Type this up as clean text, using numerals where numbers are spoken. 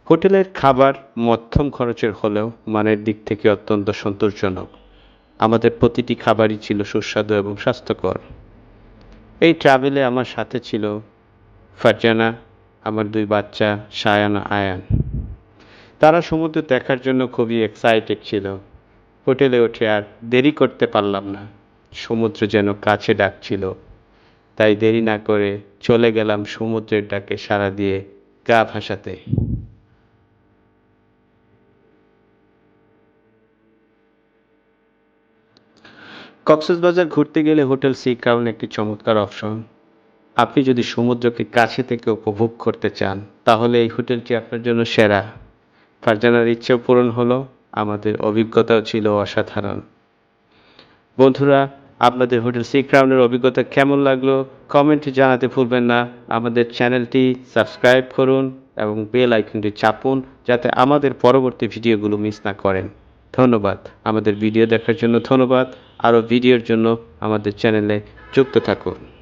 হোটেলের খাবার মধ্যম খরচের হলেও মানের দিক থেকে অত্যন্ত সন্তোষজনক। আমাদের প্রতিটি খাবারই ছিল সুস্বাদু এবং স্বাস্থ্যকর। এই ট্রাভেলে আমার সাথে ছিল ফারজানা, আমার ২ বাচ্চা সায়ান, আয়ান। তারা সমুদ্র দেখার জন্য খুবই এক্সাইটেড ছিল। হোটেলে উঠে আর দেরি করতে পারলাম না। সমুদ্র যেন কাছে ডাকছিল। তাই দেরি না করে চলে গেলাম সমুদ্রের ডাকে সাড়া দিয়ে গা ভাসাতে। কক্সবাজার ঘুরতে গেলে হোটেল সি ক্রাউন একটি চমৎকার অপশন। আপনি যদি সমুদ্রকে কাছে থেকে উপভোগ করতে চান, তাহলে এই হোটেলটি আপনার জন্য সেরা। ফারজানার ইচ্ছেও পূরণ হলো, আমাদের অভিজ্ঞতাও ছিল অসাধারণ। বন্ধুরা, আপনাদের হোটেল সি ক্রাউনের অভিজ্ঞতা কেমন লাগলো কমেন্টে জানাতে ভুলবেন না। আমাদের চ্যানেলটি সাবস্ক্রাইব করুন এবং বেল আইকনটি চাপুন, যাতে আমাদের পরবর্তী ভিডিওগুলো মিস না করেন। ধন্যবাদ। আমাদের ভিডিও দেখার জন্য ধন্যবাদ। আরও ভিডিওর জন্য আমাদের চ্যানেলে যুক্ত থাকুন।